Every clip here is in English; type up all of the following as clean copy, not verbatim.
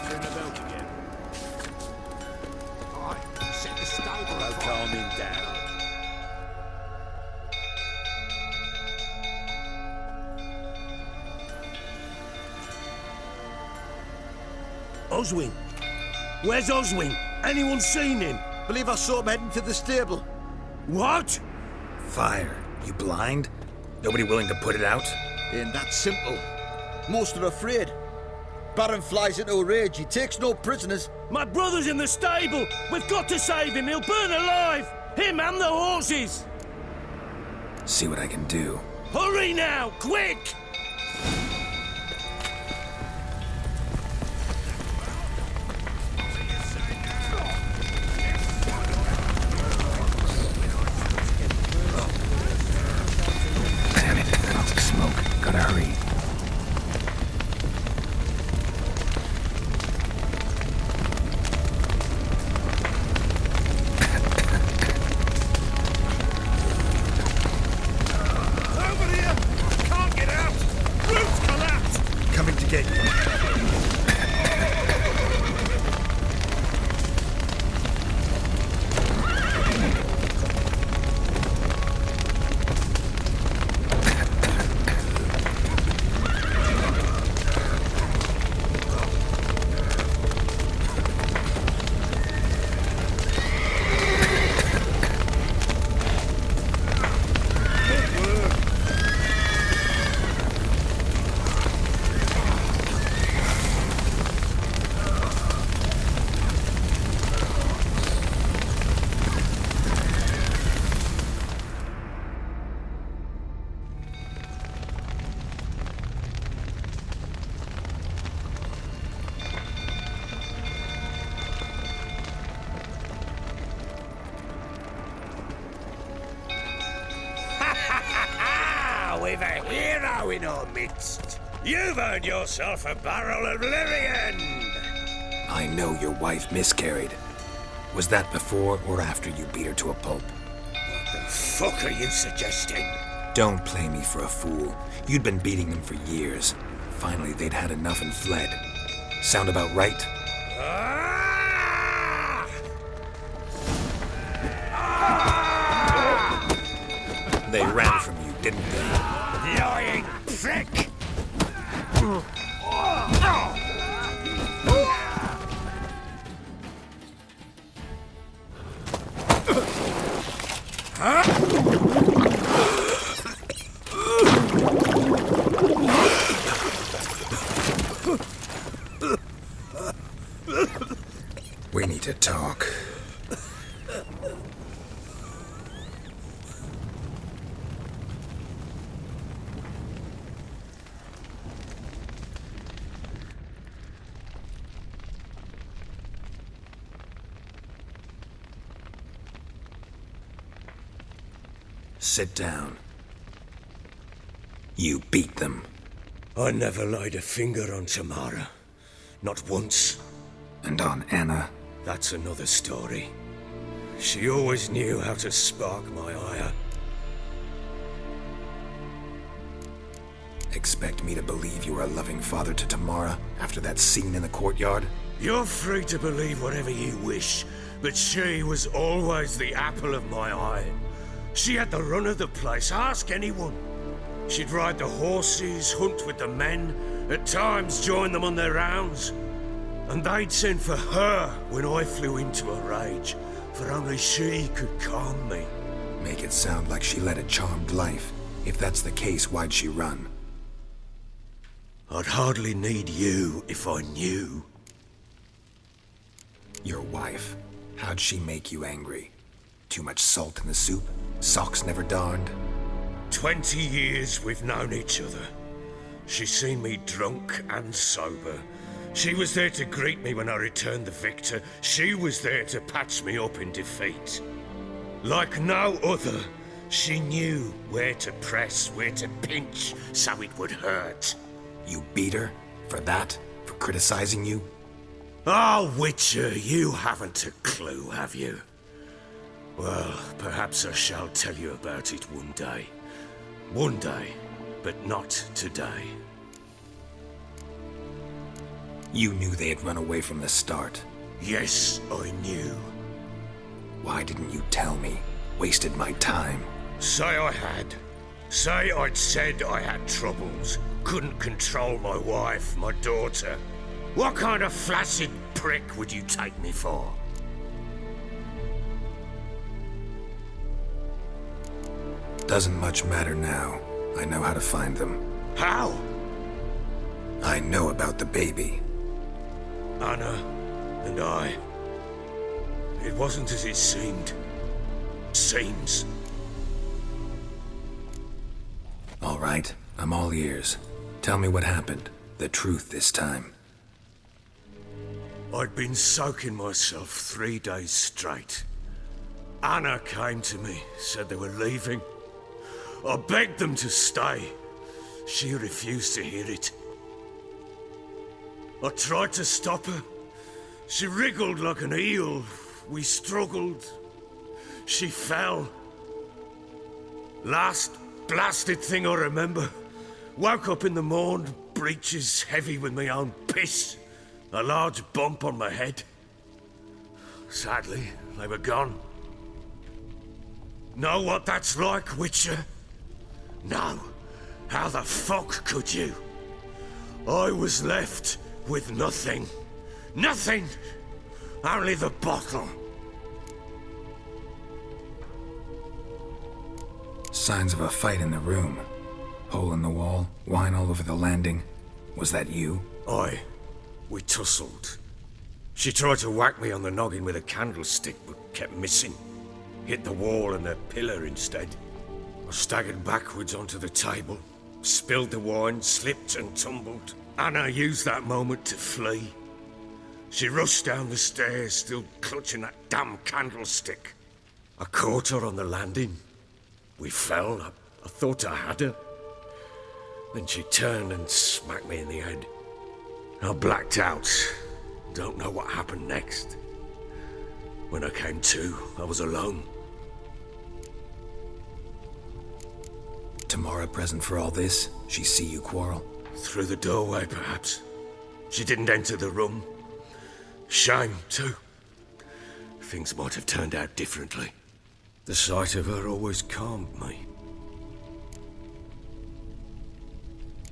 Turn the belt again. Aye, set the stable No afire. calming down. Oswin? Where's Oswin? Anyone seen him? Believe I saw him heading to the stable. What? Fire. You blind? Nobody willing to put it out? Ain't that simple. Most are afraid. Baron flies into a rage. He takes no prisoners. My brother's in the stable! We've got to save him! He'll burn alive! Him and the horses! See what I can do. Hurry now! Quick! Damn it. Lots of smoke. Gotta hurry. Over here! Can't get out! Roof's collapsed! Coming to get you. We've a hero in our midst. You've earned yourself a barrel of Lyrian. I know your wife miscarried. Was that before or after you beat her to a pulp? What the fuck are you suggesting? Don't play me for a fool. You'd been beating them for years. Finally, they'd had enough and fled. Sound about right? Ah! They ran from you, didn't they? Lying prick! We need to talk. Sit down. You beat them. I never laid a finger on Tamara. Not once. And on Anna. That's another story. She always knew how to spark my ire. Expect me to believe you were a loving father to Tamara after that scene in the courtyard? You're free to believe whatever you wish, but she was always the apple of my eye. She had the run of the place, ask anyone. She'd ride the horses, hunt with the men, at times join them on their rounds. And they'd send for her when I flew into a rage, for only she could calm me. Make it sound like she led a charmed life. If that's the case, why'd she run? I'd hardly need you if I knew. Your wife. How'd she make you angry? Too much salt in the soup? Socks never darned? 20 years we've known each other. She's seen me drunk and sober. She was there to greet me when I returned the victor. She was there to patch me up in defeat. Like no other, she knew where to press, where to pinch, so it would hurt. You beat her? For that? For criticizing you? Oh, Witcher, you haven't a clue, have you? Well, perhaps I shall tell you about it one day. One day, but not today. You knew they had run away from the start. Yes, I knew. Why didn't you tell me? Wasted my time. Say I had. Say I'd said I had troubles. Couldn't control my wife, my daughter. What kind of flaccid prick would you take me for? Doesn't much matter now. I know how to find them. How? I know about the baby. Anna and I. It wasn't as it seemed. Seems. All right, I'm all ears. Tell me what happened. The truth this time. I'd been soaking myself 3 days straight. Anna came to me, said they were leaving. I begged them to stay. She refused to hear it. I tried to stop her. She wriggled like an eel. We struggled. She fell. Last blasted thing I remember. Woke up in the morn, breeches heavy with my own piss. A large bump on my head. Sadly, they were gone. Know what that's like, Witcher? No. How the fuck could you? I was left with nothing. Nothing! Only the bottle. Signs of a fight in the room. Hole in the wall, wine all over the landing. Was that you? Aye. We tussled. She tried to whack me on the noggin with a candlestick, but kept missing. Hit the wall and a pillar instead. I staggered backwards onto the table, spilled the wine, slipped and tumbled. Anna used that moment to flee. She rushed down the stairs, still clutching that damn candlestick. I caught her on the landing. We fell. I thought I had her. Then she turned and smacked me in the head. I blacked out. Don't know what happened next. When I came to, I was alone. Tamara present for all this? She see you quarrel? Through the doorway, perhaps. She didn't enter the room. Shame, too. Things might have turned out differently. The sight of her always calmed me.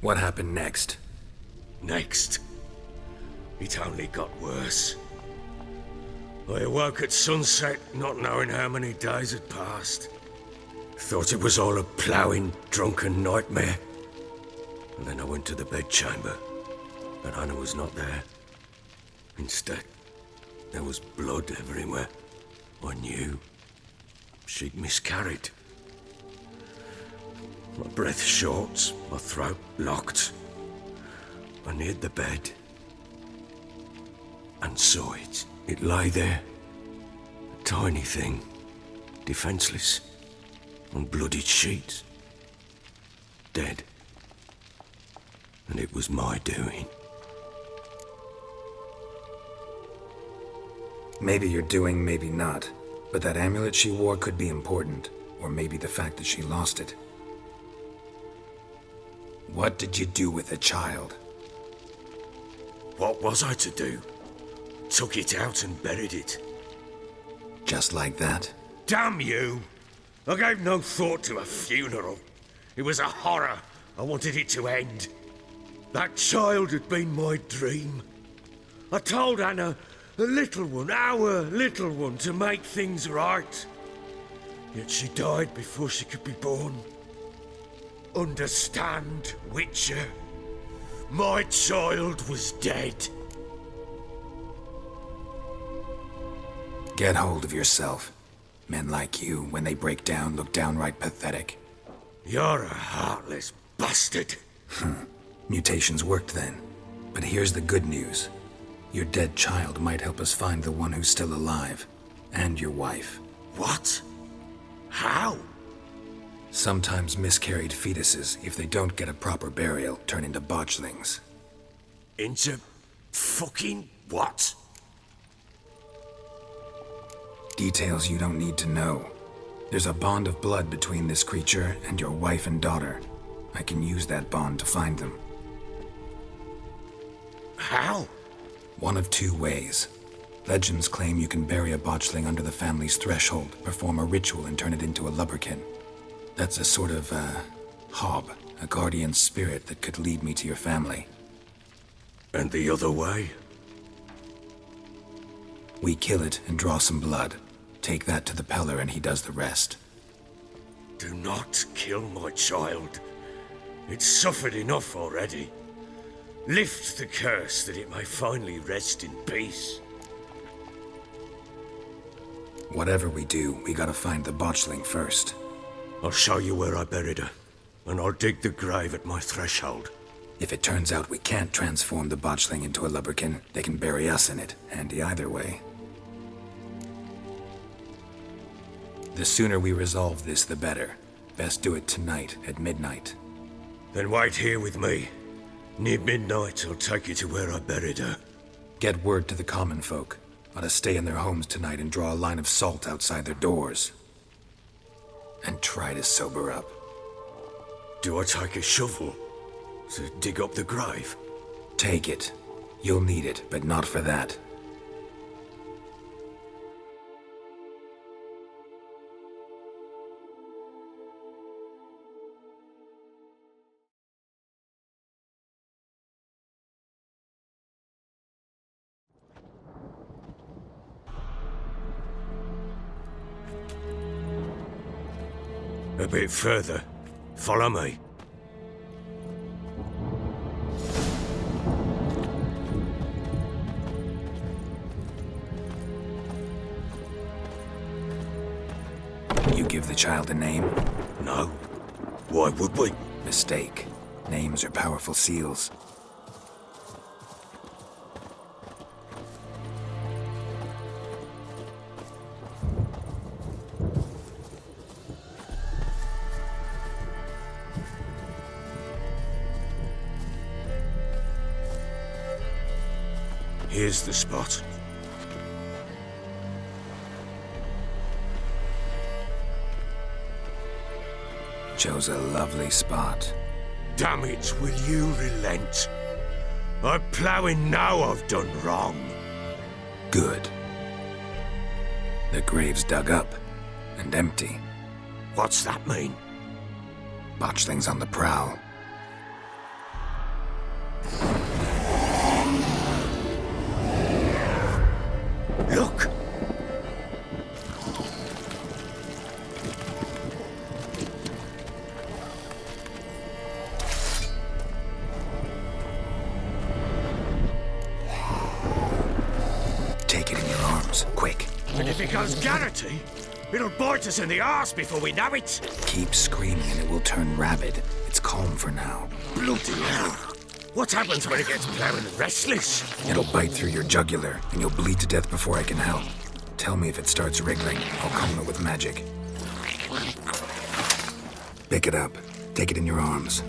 What happened next? Next? It only got worse. I awoke at sunset, not knowing how many days had passed. Thought it was all a ploughing, drunken nightmare. And then I went to the bedchamber, but Anna was not there. Instead, there was blood everywhere. I knew. She'd miscarried. My breath short, my throat locked. I neared the bed and saw it. It lay there, a tiny thing, defenseless, on bloodied sheets, dead. And it was my doing. Maybe you're doing, maybe not. But that amulet she wore could be important. Or maybe the fact that she lost it. What did you do with the child? What was I to do? Took it out and buried it. Just like that? Damn you! I gave no thought to a funeral. It was a horror. I wanted it to end. That child had been my dream. I told Anna, the little one, our little one, to make things right. Yet she died before she could be born. Understand, Witcher? My child was dead. Get hold of yourself. Men like you, when they break down, look downright pathetic. You're a heartless bastard. Mutations worked then. But here's the good news. Your dead child might help us find the one who's still alive. And your wife. What? How? Sometimes miscarried fetuses, if they don't get a proper burial, turn into botchlings. Into fucking what? Details you don't need to know. There's a bond of blood between this creature and your wife and daughter. I can use that bond to find them. How? One of two ways. Legends claim you can bury a botchling under the family's threshold, perform a ritual, and turn it into a lubberkin. That's a sort of, hob, a guardian spirit that could lead me to your family. And the other way? We kill it and draw some blood. Take that to the Peller and he does the rest. Do not kill my child. It's suffered enough already. Lift the curse that it may finally rest in peace. Whatever we do, we gotta find the botchling first. I'll show you where I buried her, and I'll dig the grave at my threshold. If it turns out we can't transform the botchling into a lubberkin, they can bury us in it. Handy either way. The sooner we resolve this, the better. Best do it tonight, at midnight. Then wait here with me. Near midnight, I'll take you to where I buried her. Get word to the common folk. Ought to stay in their homes tonight and draw a line of salt outside their doors. And try to sober up. Do I take a shovel to dig up the grave? Take it. You'll need it, but not for that. A bit further. Follow me. You give the child a name? No. Why would we? Mistake. Names are powerful seals. Here's the spot. Chose a lovely spot. Damn it, will you relent? I'm ploughing now I've done wrong. Good. The grave's dug up and empty. What's that mean? Botchling's on the prowl. Look! Take it in your arms, quick. And if it goes Garrity, it'll bite us in the arse before we know it. Keep screaming and it will turn rabid. It's calm for now. Bloody hell. What happens when it gets ploughing and restless? It'll bite through your jugular, and you'll bleed to death before I can help. Tell me if it starts wriggling. I'll calm it with magic. Pick it up. Take it in your arms.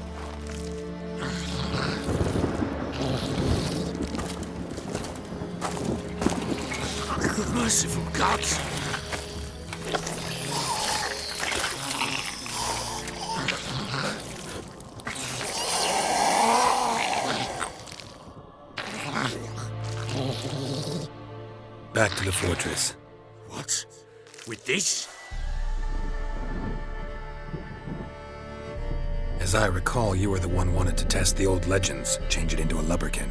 Merciful gods! Back to the fortress. What? With this? As I recall, you were the one wanted to test the old legends, change it into a lubberkin.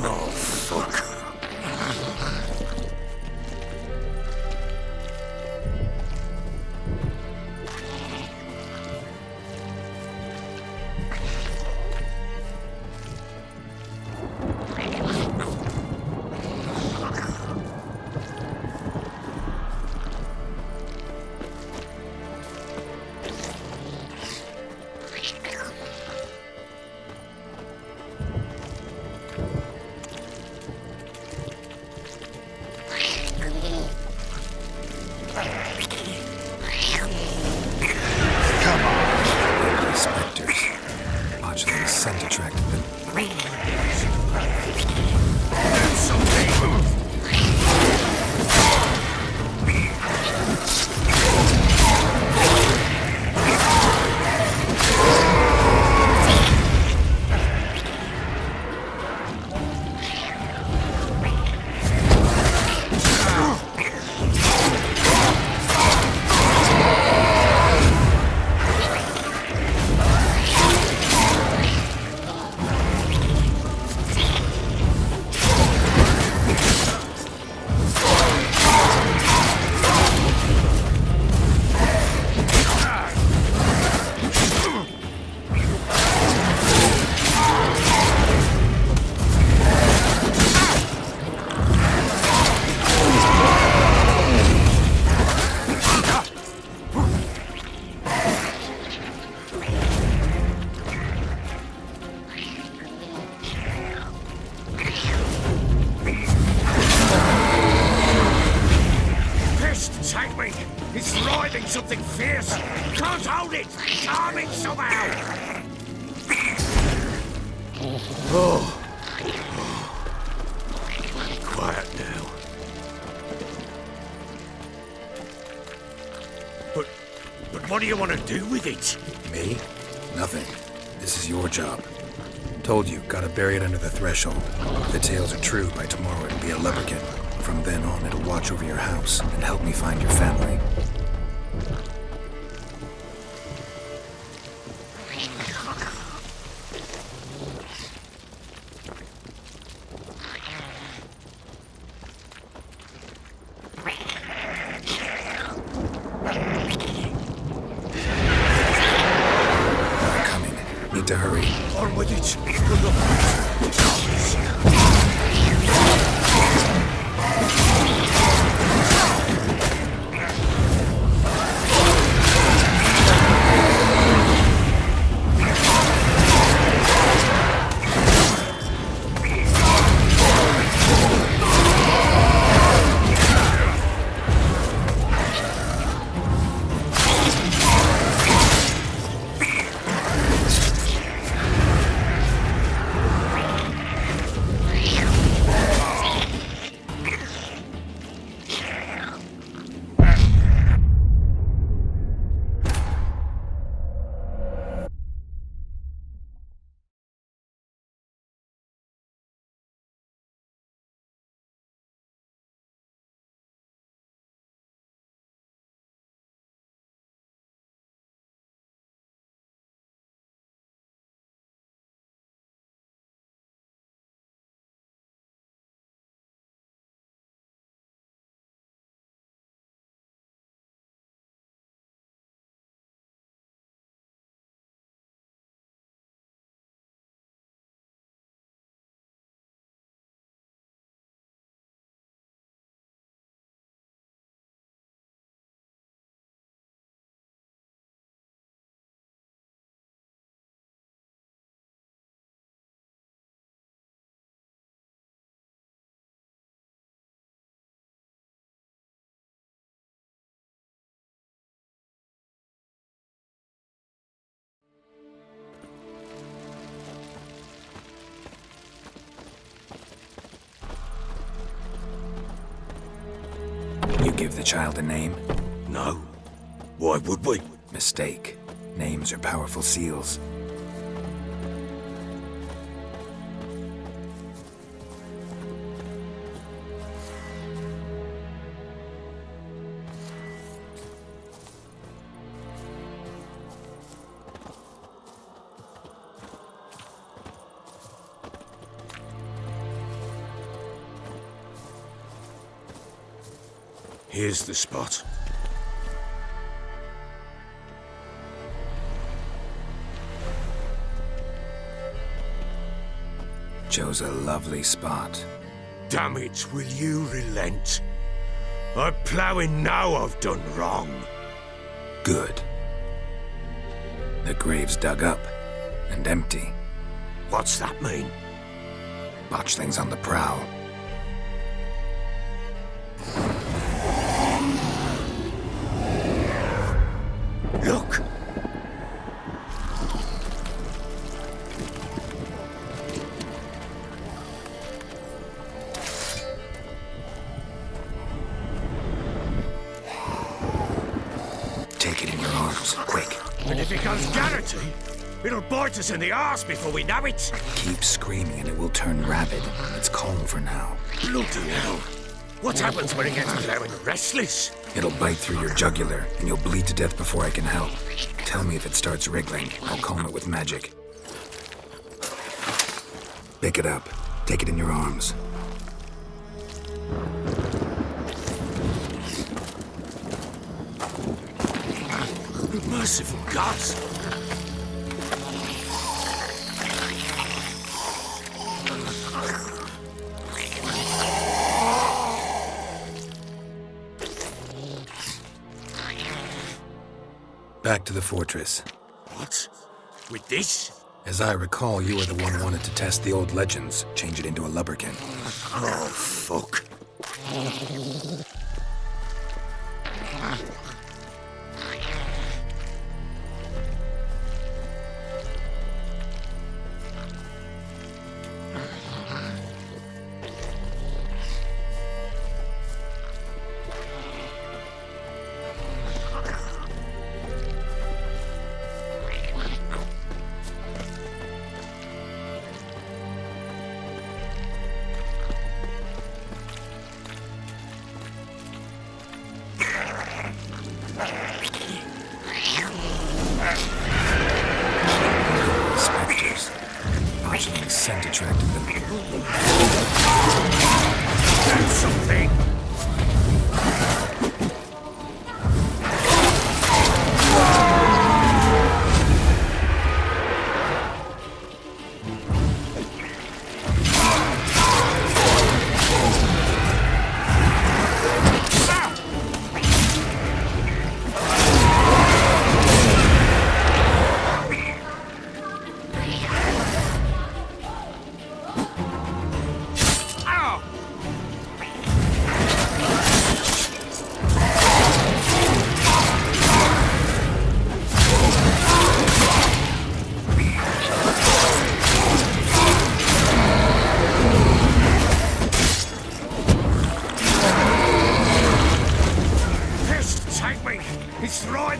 Oh, fuck. fierce! Can't hold it! Calm it somehow! Oh. Quiet now. But what do you want to do with it? Me? Nothing. This is your job. Told you, gotta bury it under the threshold. If the tales are true, by tomorrow it'll be a lubberkin. From then on, it'll watch over your house and help me find your family. Need to hurry. On with it. You give the child a name? No. Why would we? Mistake. Names are powerful seals. Here's the spot. Chose a lovely spot. Damn it, will you relent? I'm ploughing now I've done wrong. Good. The grave's dug up and empty. What's that mean? Botchling's on the prowl. Look! Take it in your arms, quick. And if it goes Garrity, it'll bite us in the arse before we know it. Keep screaming and it will turn rabid. It's calm for now. Bloody hell. What happens when it gets ploughing restless? It'll bite through your jugular, and you'll bleed to death before I can help. Tell me if it starts wriggling. I'll calm it with magic. Pick it up. Take it in your arms. Merciful gods! Back to the fortress. What? With this? As I recall, you were the one who wanted to test the old legends, change it into a lubberkin. Oh, fuck.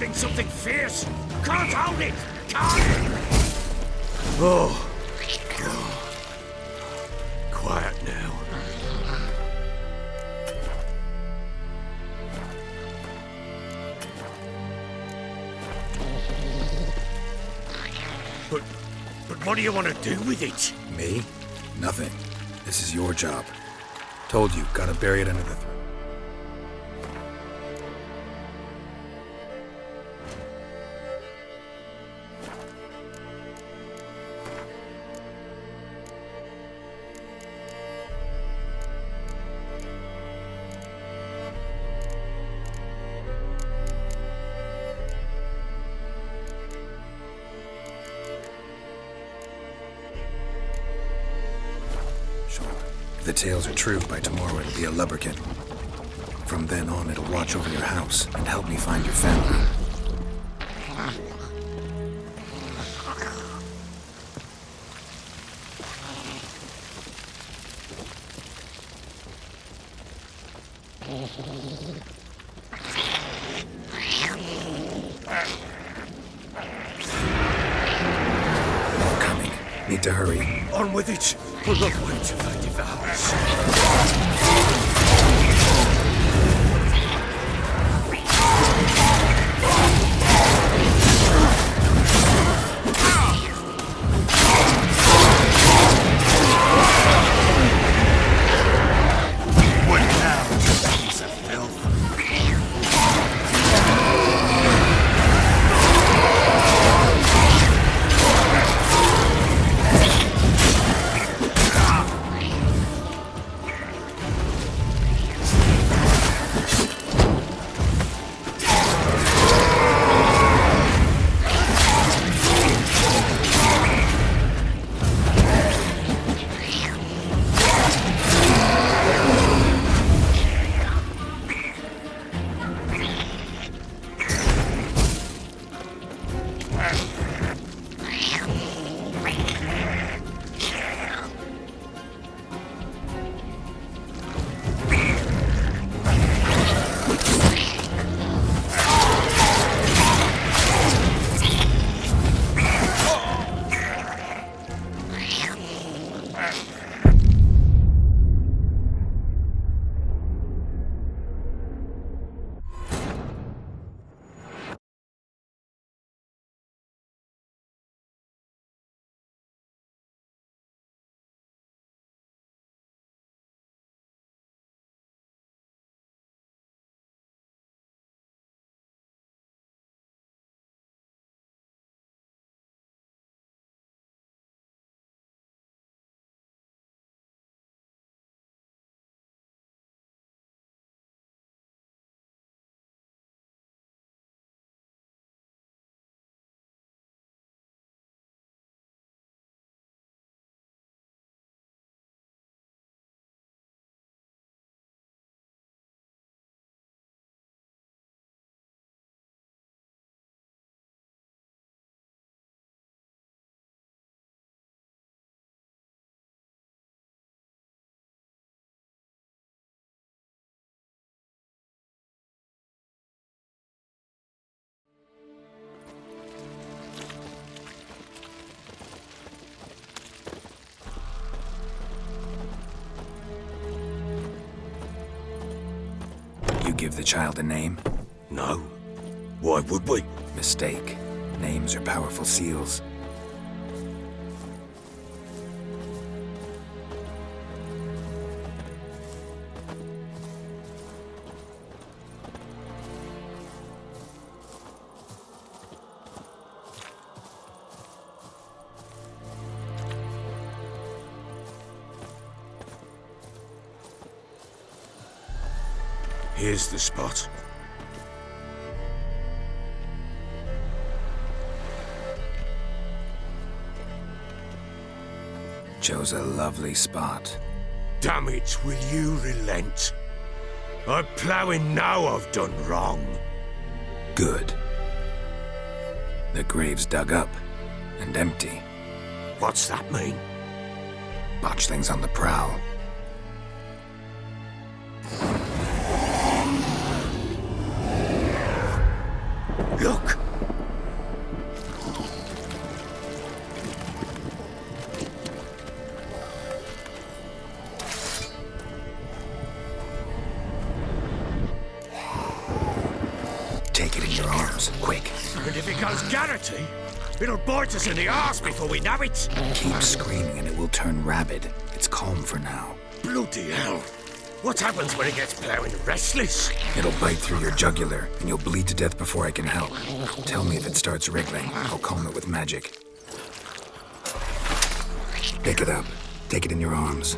driving something fierce. Can't hold it! Can't! Oh. Quiet now. But what do you want to do with it? Me? Nothing. This is your job. Told you, gotta bury it under the throat. If the tales are true, by tomorrow it'll be a lubberkin. From then on, it'll watch over your house and help me find your family. More coming. Need to hurry. On with it! We'll not wait till they devour us. You give the child a name? No. Why would we? Mistake. Names are powerful seals. Here's the spot. Chose a lovely spot. Damn it, will you relent? I'm ploughing now I've done wrong. Good. The grave's dug up and empty. What's that mean? Botchling's on the prowl. Look! Take it in your arms, quick. And if it goes Garrity, it'll bite us in the arse before we know it. Keep screaming and it will turn rabid. It's calm for now. Bloody hell. What happens when it gets plowing restless? It'll bite through your jugular, and you'll bleed to death before I can help. Tell me if it starts wriggling. I'll calm it with magic. Pick it up. Take it in your arms.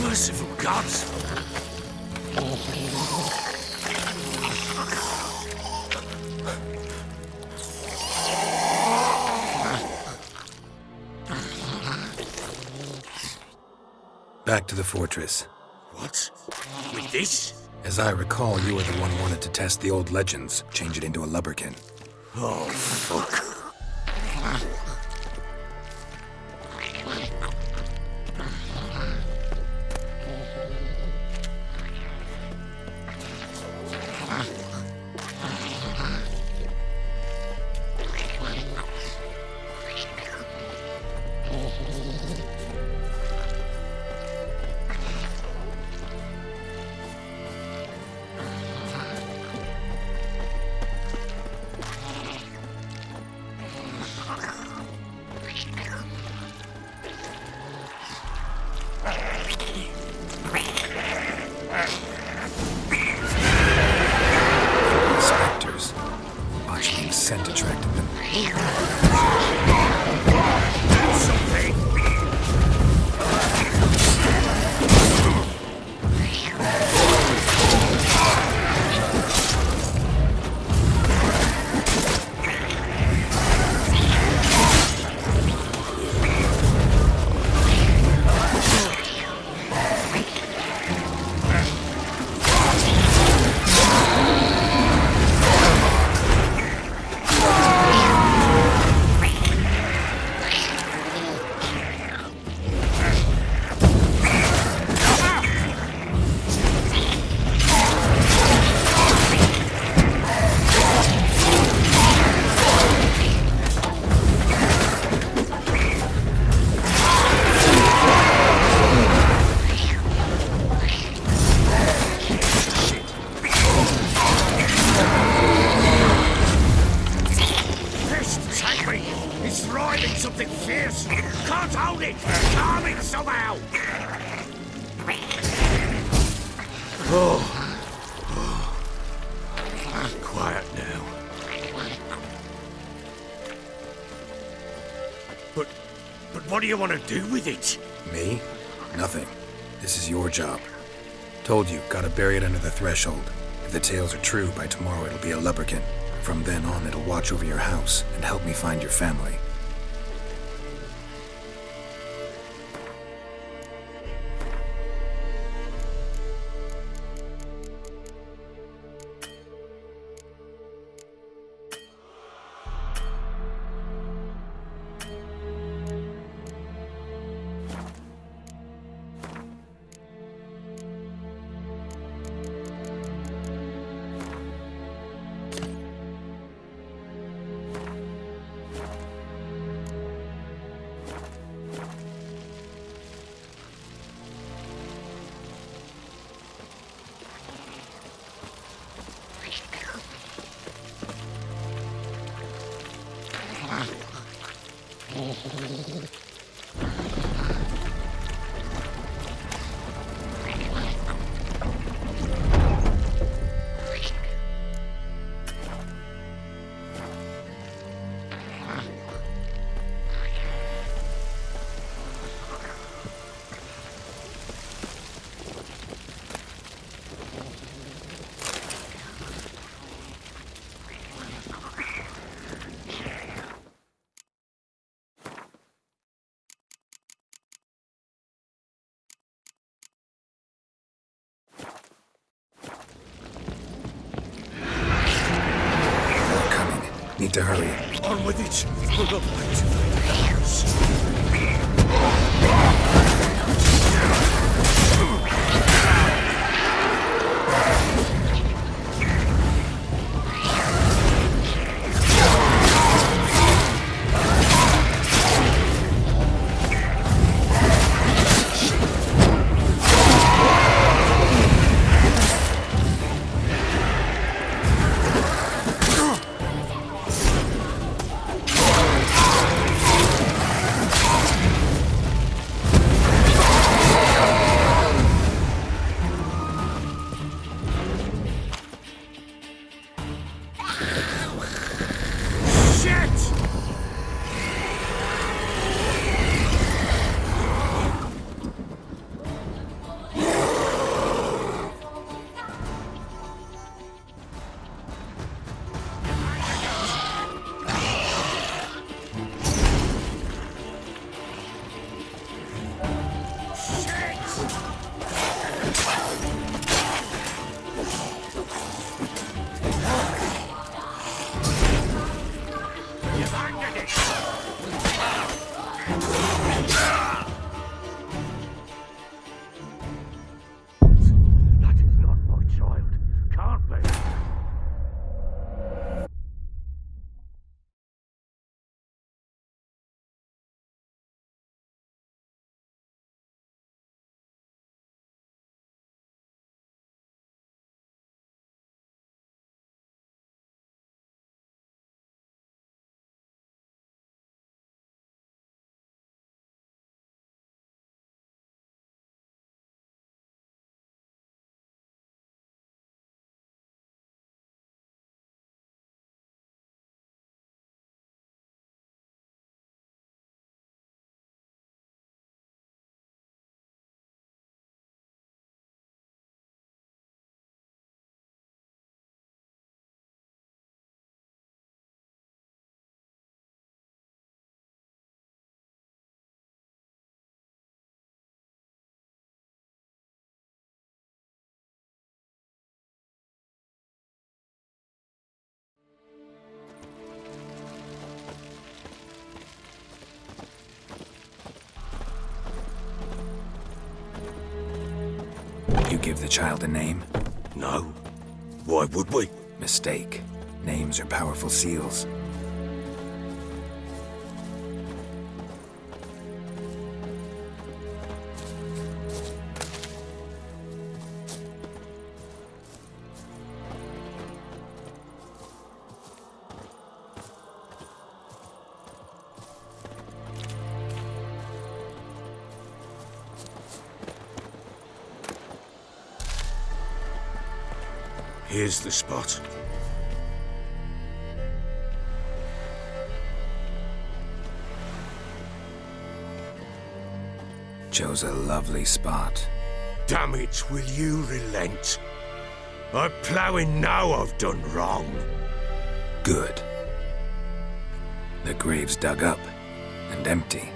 Merciful gods! Back to the fortress. What? With this? As I recall, you were the one who wanted to test the old legends, change it into a lubberkin. Oh, fuck. Spectres. Botchling's scent attracted them. Do something! It's thriving something fierce! Can't hold it! Calm it somehow! Quiet now. But what do you want to do with it? Me? Nothing. This is your job. Told you, gotta bury it under the threshold. If the tales are true, by tomorrow it'll be a lubberkin. From then on, it'll watch over your house and help me find your family. Need to hurry. On with it! We're not back to the house. You give the child a name? No. Why would we? Mistake. Names are powerful seals. Here's the spot. Chose a lovely spot. Damn it, will you relent? I'm ploughing now I've done wrong. Good. The grave's dug up and empty.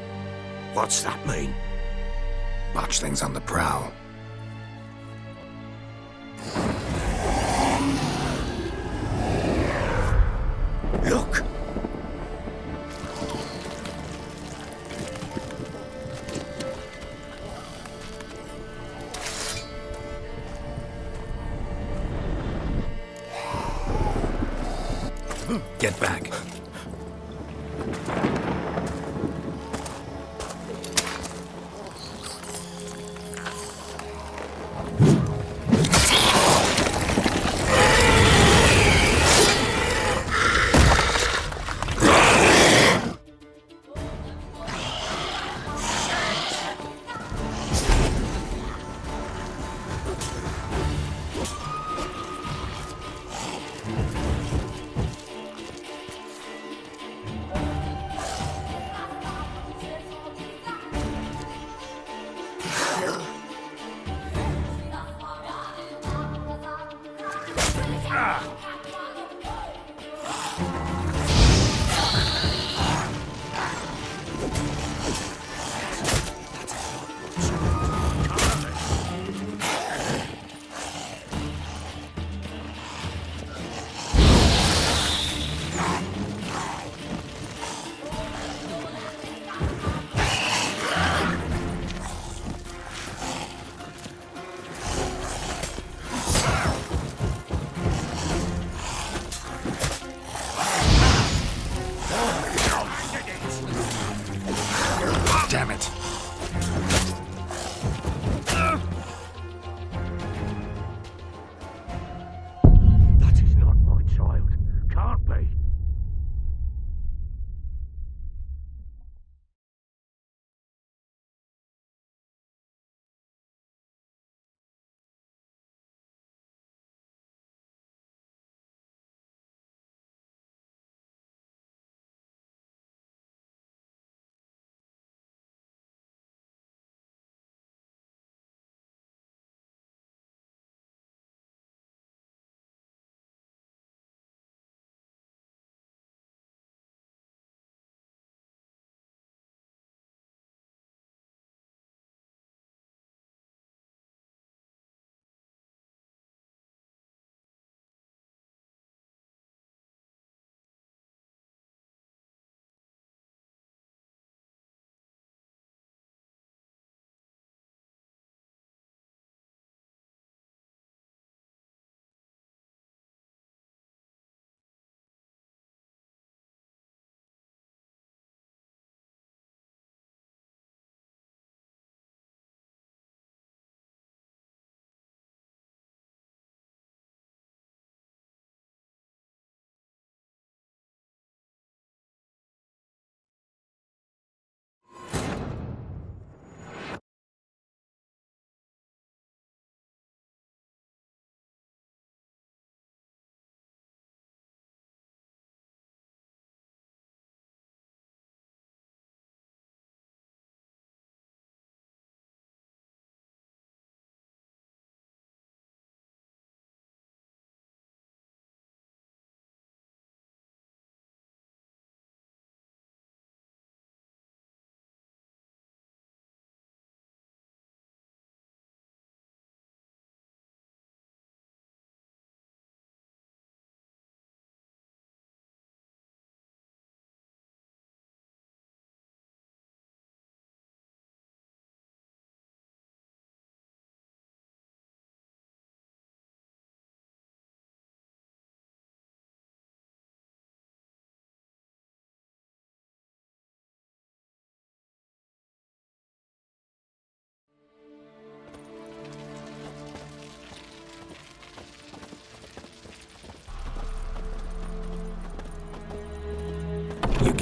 What's that mean? Botchling's on the prowl. Look! Get back.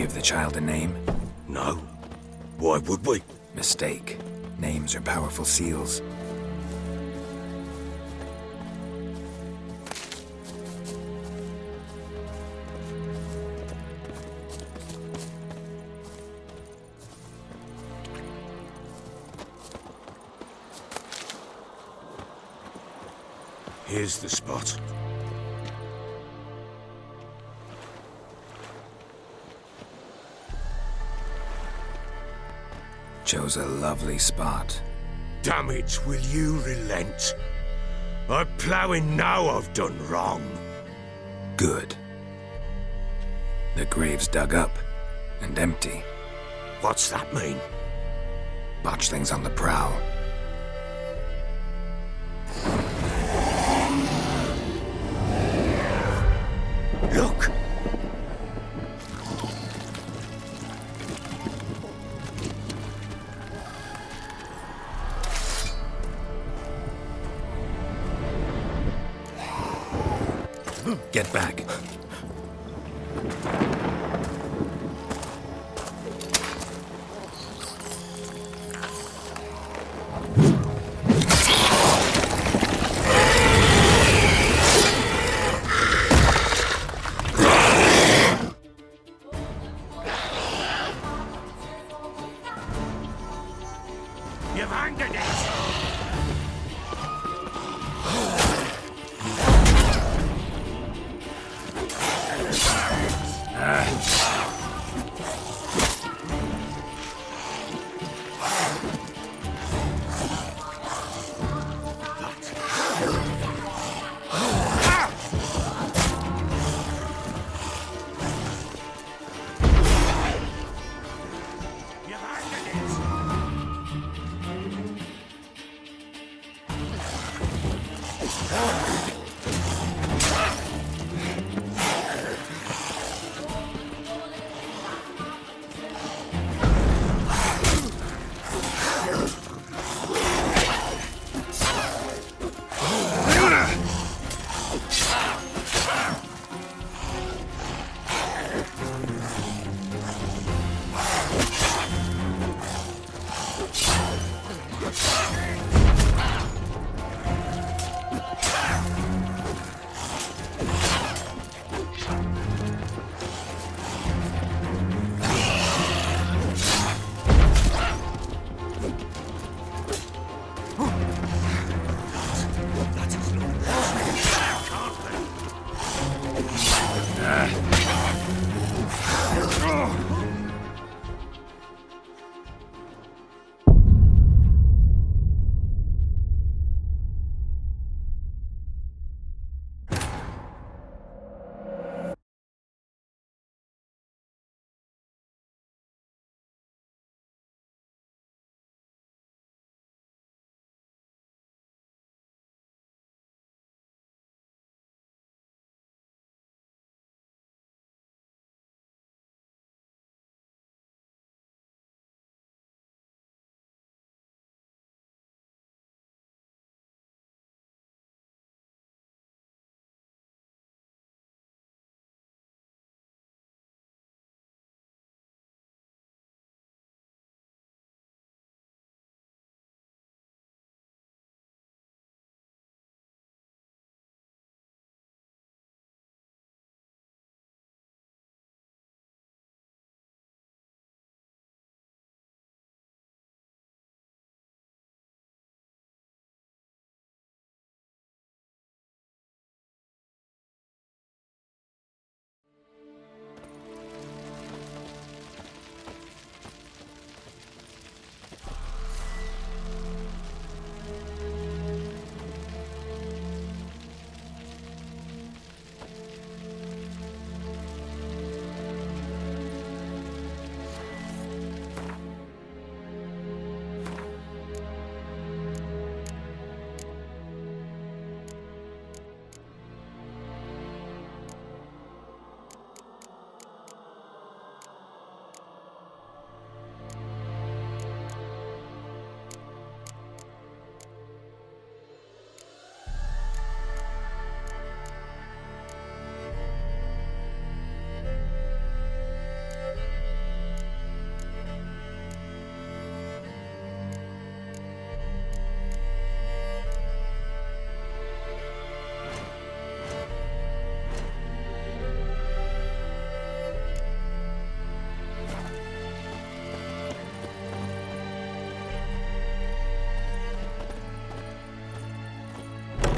give the child a name? No. Why would we? Mistake. Names are powerful seals. Here's the spot. Chose a lovely spot. Damn it, will you relent? I'm ploughing now I've done wrong. Good. The grave's dug up and empty. What's that mean? Botchling's on the prowl. Look! Get back. You've angered it!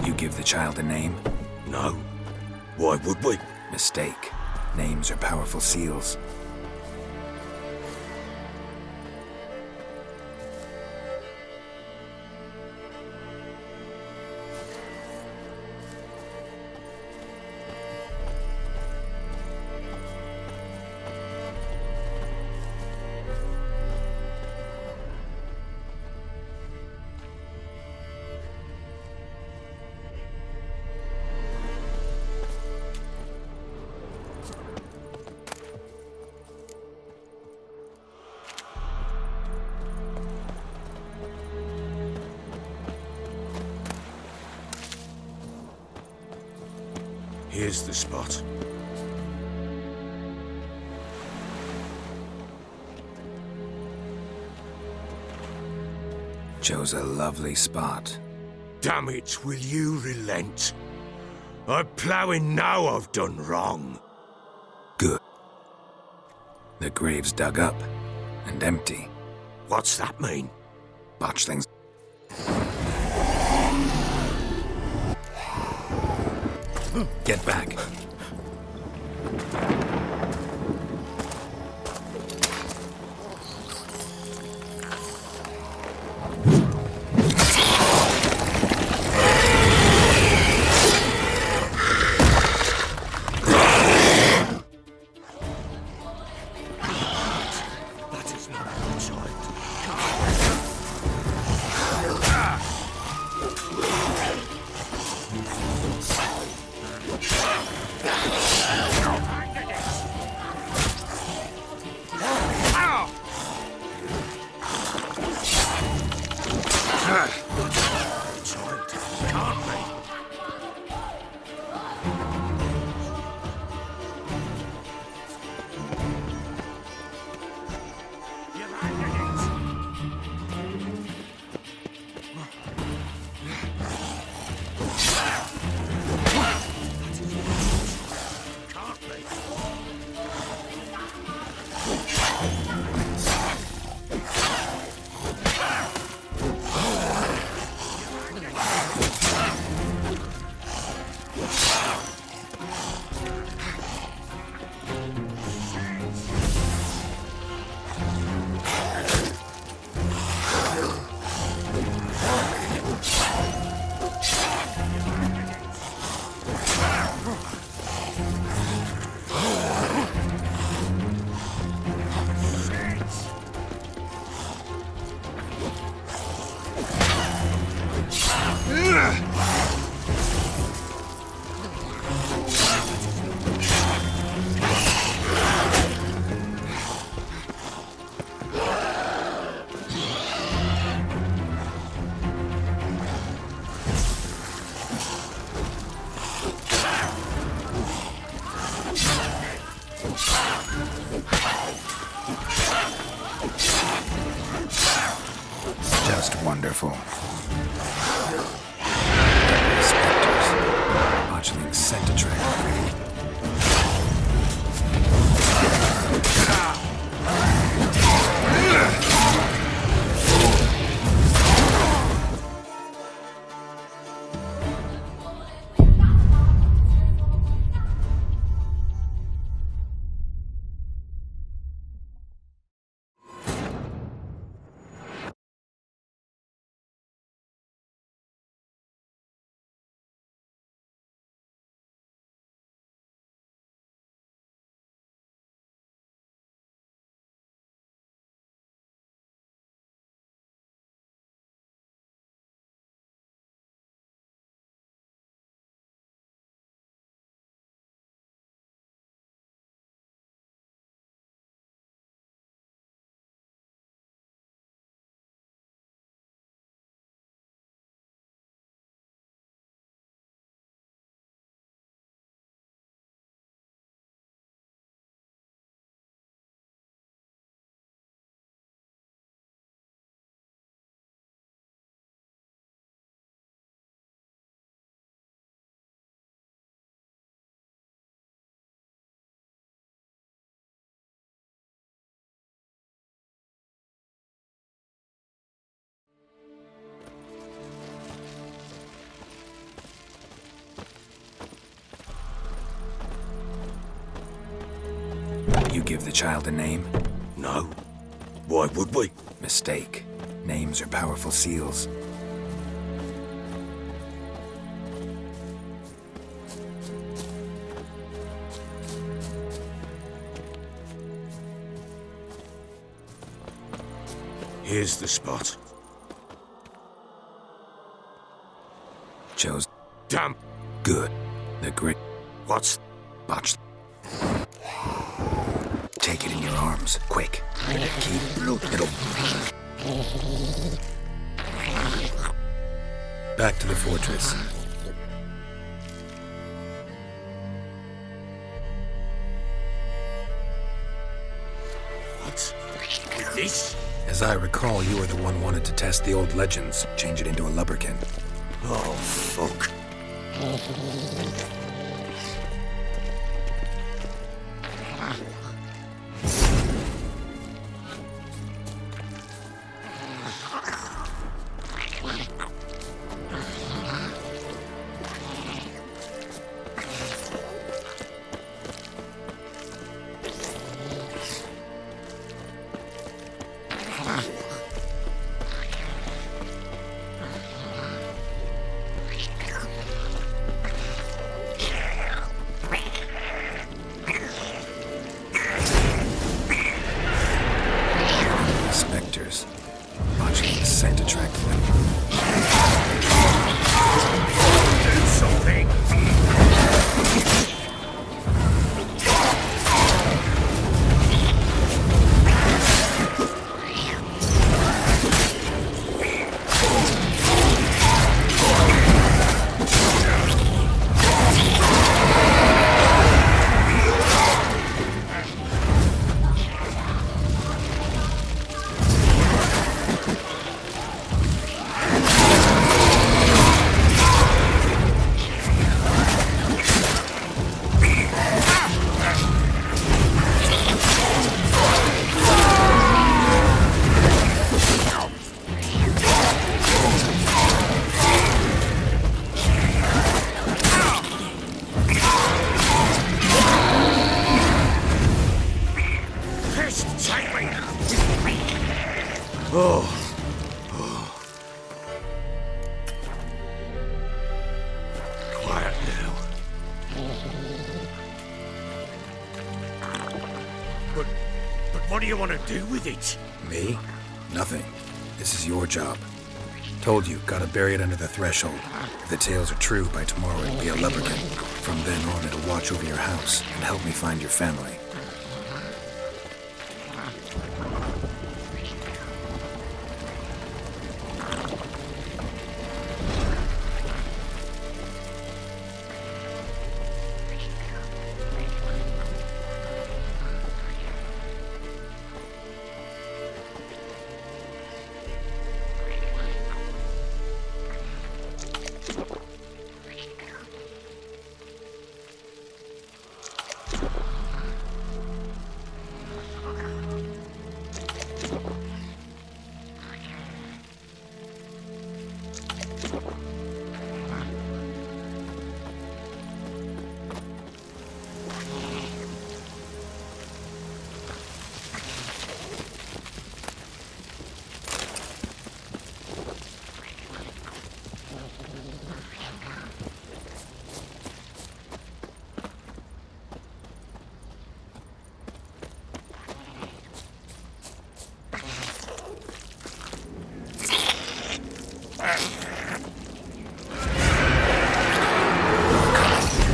You give the child a name? No. Why would we? Mistake. Names are powerful seals. Here's the spot. Chose a lovely spot. Damn it, will you relent? I'm ploughing now I've done wrong. Good. The grave's dug up and empty. What's that mean? Botchling's. Get back. That is not my child. Child, can't be. You've handed it. Can't be. Just wonderful. Spectres. Botchling scent attractor. give the child a name? No. Why would we? Mistake. Names are powerful seals. Here's the spot. Chose. Damn. Good. The great. What's... Botchling. Take it in your arms, quick. Keep it'll. Back to the fortress. What? With this? As I recall, you were the one wanted to test the old legends, change it into a lubberkin. Oh, fuck. Spectres. Botchling the scent attracted them. Do something! Oh. Quiet now. But what do you want to do with it? Me? Nothing. This is your job. Told you, gotta bury it under the threshold. If the tales are true, by tomorrow it'll be a lubberkin. From then on, it'll watch over your house and help me find your family.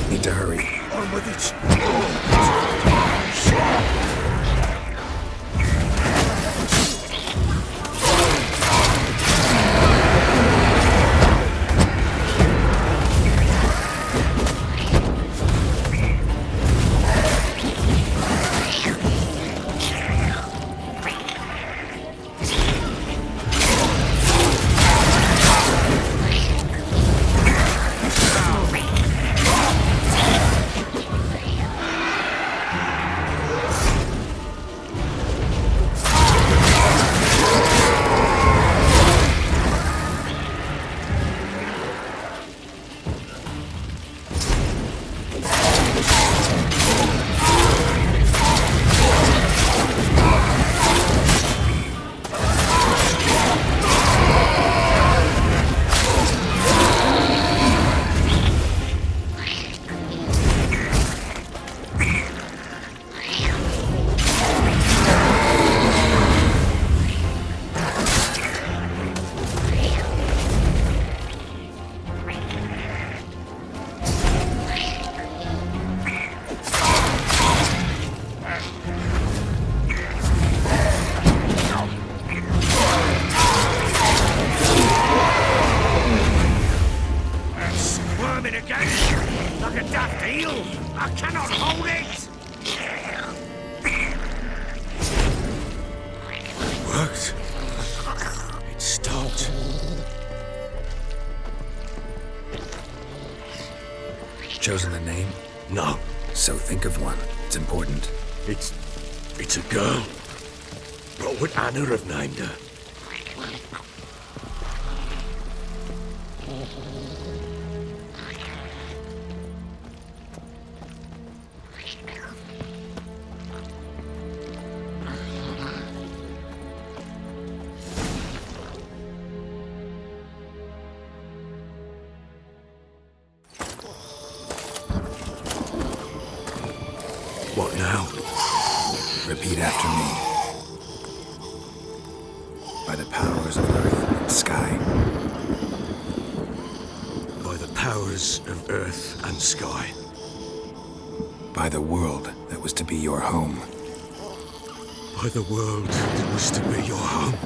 Need to hurry. On with it. coming again! Like a daft eel! I cannot hold it! It worked. It stopped. Chosen the name? No. So think of one. It's important. It's a girl. What would Anna have named her? What now? Repeat after me. By the powers of earth and sky. By the powers of earth and sky. By the world that was to be your home. By the world that was to be your home.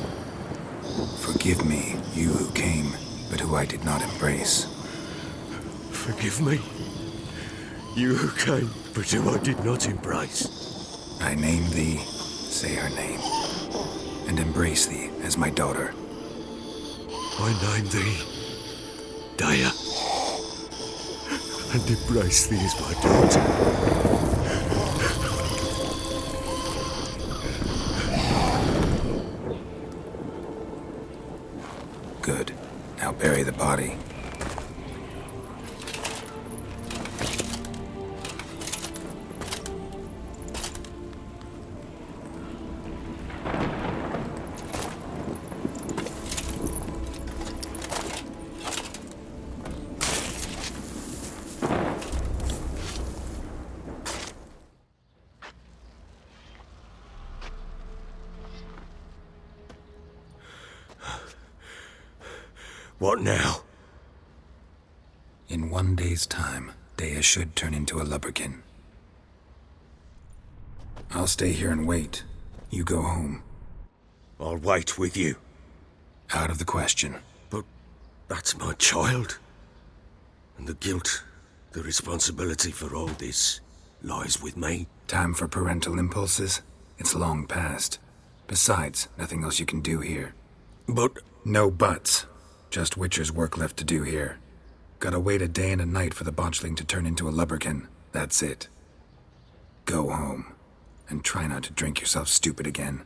Forgive me, you who came, but who I did not embrace. Forgive me. You who came, but who I did not embrace. I name thee, say her name, and embrace thee as my daughter. I name thee, Daya, and embrace thee as my daughter. Good. Now bury the body. What now? In 1 day's time, Dea should turn into a lubberkin. I'll stay here and wait. You go home. I'll wait with you. Out of the question. But that's my child. And the guilt, the responsibility for all this lies with me. Time for parental impulses? It's long past. Besides, nothing else you can do here. But... No buts. Just Witcher's work left to do here. Gotta wait a day and a night for the Botchling to turn into a lubberkin. That's it. Go home. And try not to drink yourself stupid again.